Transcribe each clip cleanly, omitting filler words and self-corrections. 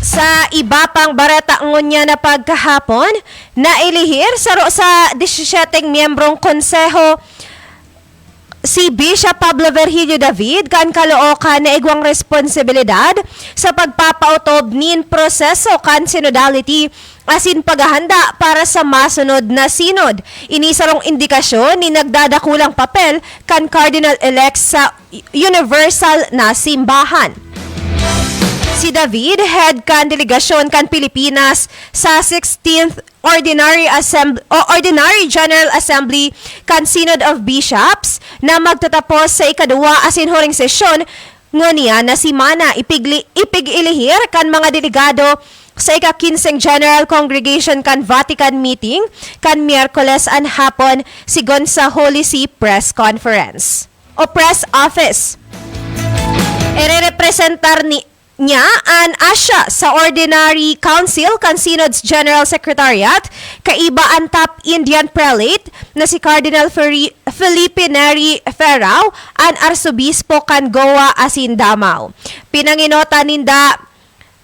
Sa iba pang barata ngunya na pagkahapon, nailihir sa 17 miyembrong konseho si Bishop Pablo Virgilio David kan kalookan na igwang responsibilidad sa pagpapautob nin proseso kan synodality asin paghahanda para sa masunod na synod. Inisarong indikasyon ni nagdadakulang papel kan cardinal-elect sa universal na simbahan. Si David, head kan delegasyon kan Pilipinas sa 16th Ordinary General Assembly kan Synod of Bishops na magtatapos sa ikadua asin huring sesyon ngunya na si Mana ipig-ilihir kan mga delegado sa ika-15 General Congregation kan Vatican meeting kan Miyerkules an hapon sigon sa Holy See Press Conference o Press Office. Ire-representar niya an Asia sa Ordinary Council kan Synod's General Secretariat kaiba ang top Indian prelate na si Cardinal Felipe Neri Ferrao an Arsobispo kan Goa asin Davao. Pinanginota ninda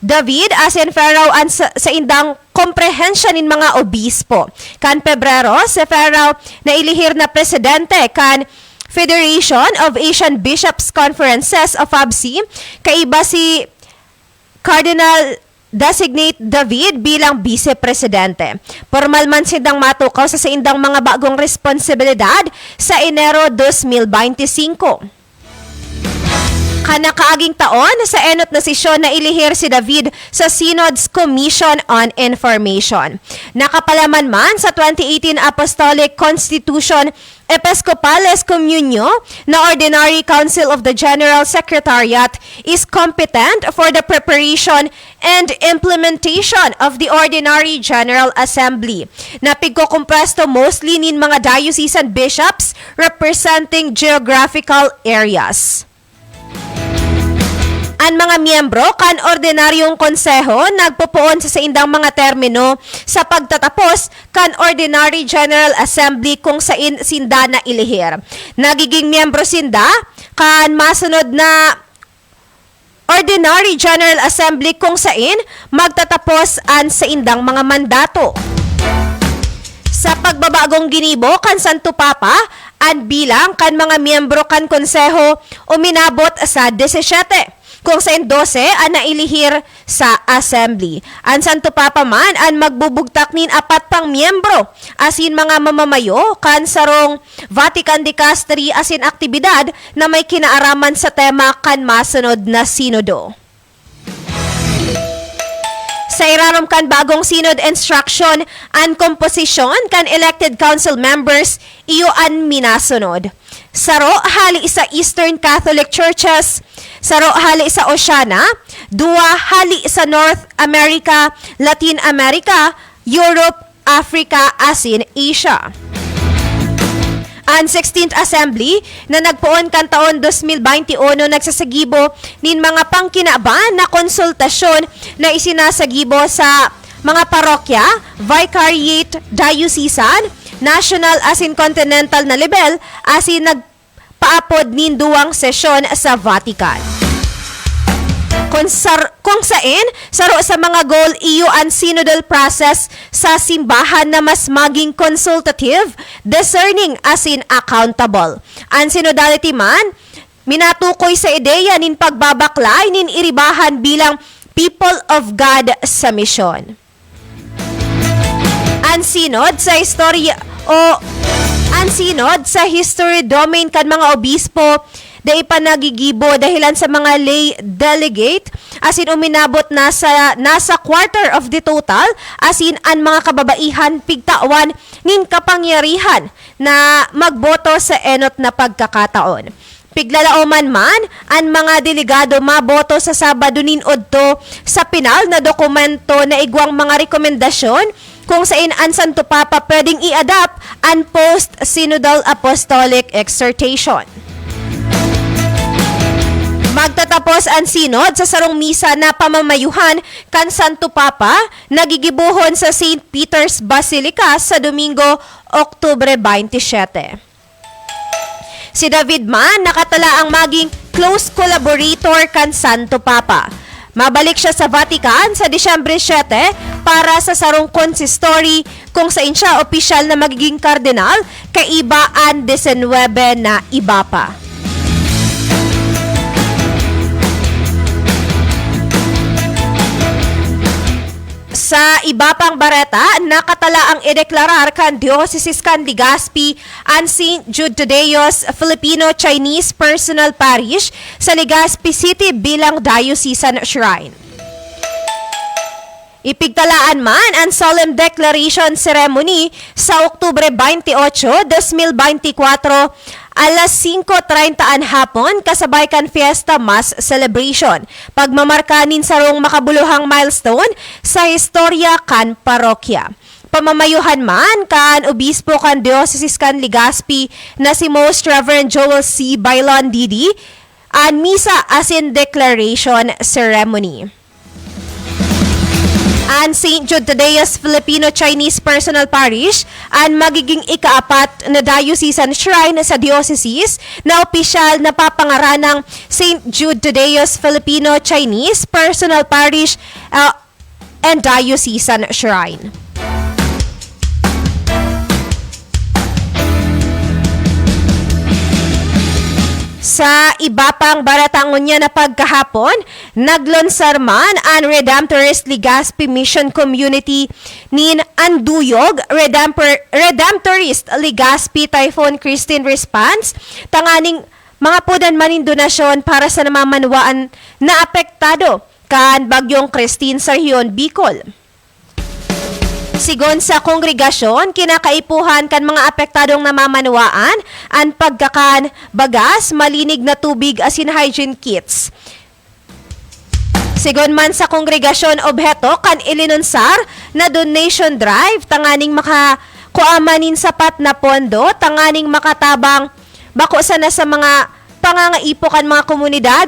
David asin Ferrao an sa indang komprehensyon nin mga obispo. Kan Pebrero, si Ferrao na ilihir na presidente kan Federation of Asian Bishops Conferences o FABC, kaiba si Cardinal Designate David bilang vice-presidente. Formal man sindang matukaw sa indang mga bagong responsibilidad sa Enero 2025. Kanakaaging taon sa enot na sesyon na ilihir si David sa Synod's Commission on Information. Nakapalaman man sa 2018 Apostolic Constitution Episcopales Communio na Ordinary Council of the General Secretariat is competent for the preparation and implementation of the Ordinary General Assembly na pigkukumpresto mostly nin mga diocesan bishops representing geographical areas. Ang mga miyembro kan ordinaryong konseho nagpupuon sa indang mga termino sa pagtatapos kan Ordinary General Assembly kung sain sinda na ilihir. Nagiging miyembro sinda kan masunod na Ordinary General Assembly kung sain magtatapos an sa indang mga mandato. Sa pagbabagong ginibo kan Santo Papa, ang bilang kan mga miyembro kan konseho uminabot sa 17. Kung sa 12 ang nailihir sa assembly. Ang Santo Papa man ang magbubugtak nin 4 pang miyembro asin mga mamamayo kan sarong Vatican Dicastery asin aktibidad na may kinaaraman sa tema kan masunod na sinodo. Sa irarom kan bagong synod instruction and composition kan elected council members iyo an minasunod. Saro hali sa Eastern Catholic Churches, saro hali sa Oceania, 2 hali sa North America, Latin America, Europe, Africa, asin Asia. Ang 16th Assembly na nagpuon kan taon 2021 nagsasagibo nin mga pangkinaban na konsultasyon na isinasagibo sa mga parokya, vicariate, diocesan, national asin continental na level asin nagpaapod nin duwang sesyon sa Vatican. Kung sain, saro sa mga goal iyo ang synodal process sa simbahan na mas maging consultative, discerning asin accountable. Ang synodality man, minatukoy sa ideya nin pagbabaklay nin iribahan bilang people of God sa misyon. Ang synod sa history domain kan mga obispo da ipanagigibo dahilan sa mga lay delegate asin uminabot na sa nasa quarter of the total asin ang mga kababaihan pigtawan nin kapangyarihan na magboto sa enot na pagkakataon. Piglalauman man ang mga delegado maboto sa Sabado nin odto sa pinal na dokumento na igwang mga rekomendasyon kung saan ang Santo Papa pwedeng i-adapt ang post-synodal apostolic exhortation. Magtatapos ang synod sa sarong misa na pamamayuhan kan Santo Papa nagigibuhon sa St. Peter's Basilica sa Domingo, Oktubre 27. Si David man nakatala ang maging close collaborator kan Santo Papa. Mabalik siya sa Vatican sa Disyembre 7 para sa sarong consistory kung saan siya opisyal na magiging kardinal kaiba ang 19 na iba pa. Sa iba pang bareta, nakatala ang ideklarar kan Dioceses kan Legazpi ang St. Jude Tadeos Filipino-Chinese Personal Parish sa Legazpi City bilang diocesan shrine. Ipigtalaan man ang solemn declaration ceremony sa Oktubre 28, 2024 alas 5:30 hapon kasabay kan Fiesta Mass Celebration. Pagmamarkanin sarong makabuluhang milestone sa istorya kan parokya. Pamamayuhan man kan Obispo kan Dioceses kan Legazpi na si Most Reverend Joel C. Bailon Didi ang misa as in declaration ceremony. Ang St. Jude Tadeos Filipino-Chinese Personal Parish ang magiging ika-4 na diocesan shrine sa dioceses na opisyal na papangaranang St. Jude Tadeos Filipino-Chinese Personal Parish and Diocesan Shrine. Sa iba pang baratang niya na pagkahapon, naglonsar man ang Redemptorist Legazpi Mission Community nin Anduyog Redemptorist Legazpi Typhoon Christine Response tanganing mga pudan manin donasyon para sa namamanwaan na apektado kan Bagyong Christine sa rehiyon Bicol. Sigon sa kongregasyon, kinakaipuhan kan mga apektadong namamanwaan ang pagkakan, bagas, malinig na tubig asin hygiene kits. Sigon man sa kongregasyon obheto kan ilinunsar na donation drive tanganing makakuamanin sapat na pondo tanganing makatabang bako sana sa mga pangangaipo kan mga komunidad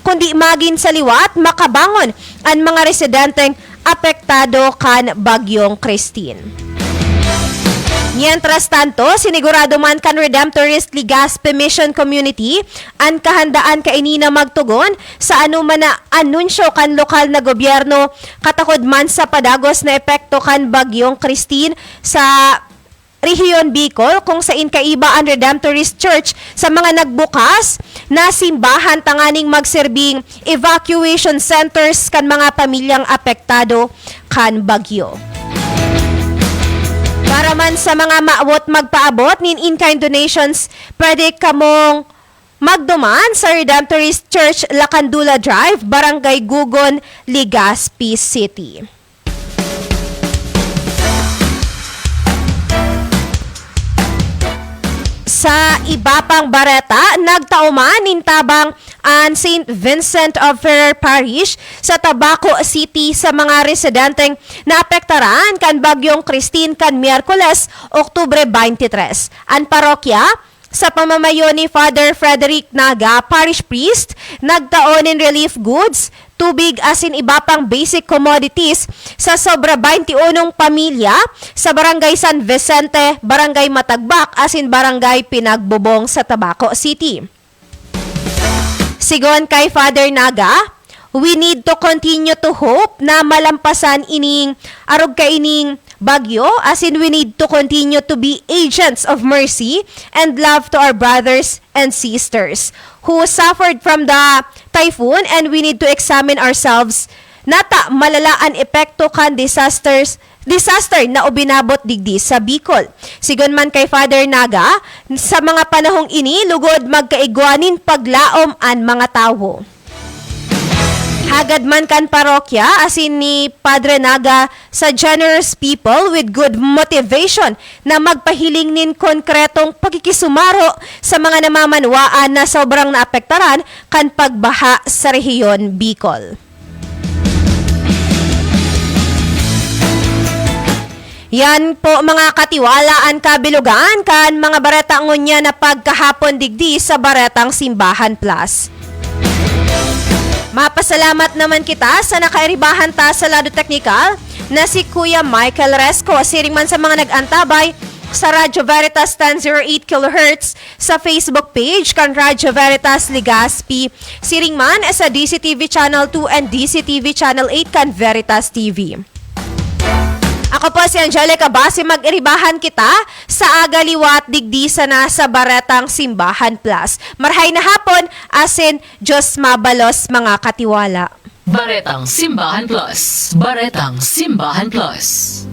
kundi magin sa liwat makabangon ang mga residenteng apektado kan Bagyong Christine. Mientras tanto, sinigurado man kan Redemptorist Legazpi Mission Community ang kahandaan kainina magtugon sa anuman na anunsyo kan lokal na gobyerno katakod man sa padagos na epekto kan Bagyong Christine sa rehiyon Bicol kung saan kaiba ang Redemptorist Church sa mga nagbukas na simbahan tanganing magserbing evacuation centers kan mga pamilyang apektado kan bagyo. Para man sa mga maawot magpaabot nin in-kind donations, pwede kamong magduman sa Redemptorist Church Lacandula Drive, Barangay Gugon, Legazpi City. Sa iba pang bareta, nagtauman nintabang ang St. Vincent of Ferrer Parish sa Tabaco City sa mga residenteng naapektaran kan Bagyong Christine kan Miyerkules, Oktubre 23. Ang parokya, sa pamamayo ni Father Frederick Naga, Parish Priest, nagtaon in relief goods, tubig asin iba pang basic commodities sa sobra 21 pamilya sa Barangay San Vicente, Barangay Matagbak asin Barangay Pinagbubong sa Tabaco City. Sigon kay Father Naga, we need to continue to hope na malampasan ining arog kaining bagyo, as in we need to continue to be agents of mercy and love to our brothers and sisters who suffered from the typhoon, and we need to examine ourselves nata malala ang epekto kan disaster na ubinabot digdi sa Bicol. Sigon man kay Father Naga, sa mga panahong ini lugod magkaigwanin paglaom ang mga tawo. Hagad man kan parokya asin ni Padre Naga sa generous people with good motivation na magpahiling nin konkretong pagkikisumaro sa mga namamanwaan na sobrang naapektaran kan pagbaha sa rehiyon Bicol. Yan po mga katiwalaan kabilugan kan mga baretang ngunya na pagkahapon digdi sa Baretang Simbahan Plus. Mapasalamat naman kita sa nakairibahan ta sa lado teknikal na si Kuya Michael Resco. Siring man sa mga nag-antabay sa Radyo Veritas 1008 kHz sa Facebook page kan Radyo Veritas Legazpi. Siring man sa DCTV Channel 2 and DCTV Channel 8 kan Veritas TV. Ako po si Angelica Basi, mag-iribahan kita sa agaliwat digdisa na sa Baretang Simbahan Plus. Marhay na hapon, asin Diyos mabalos mga katiwala. Baretang Simbahan Plus. Baretang Simbahan Plus.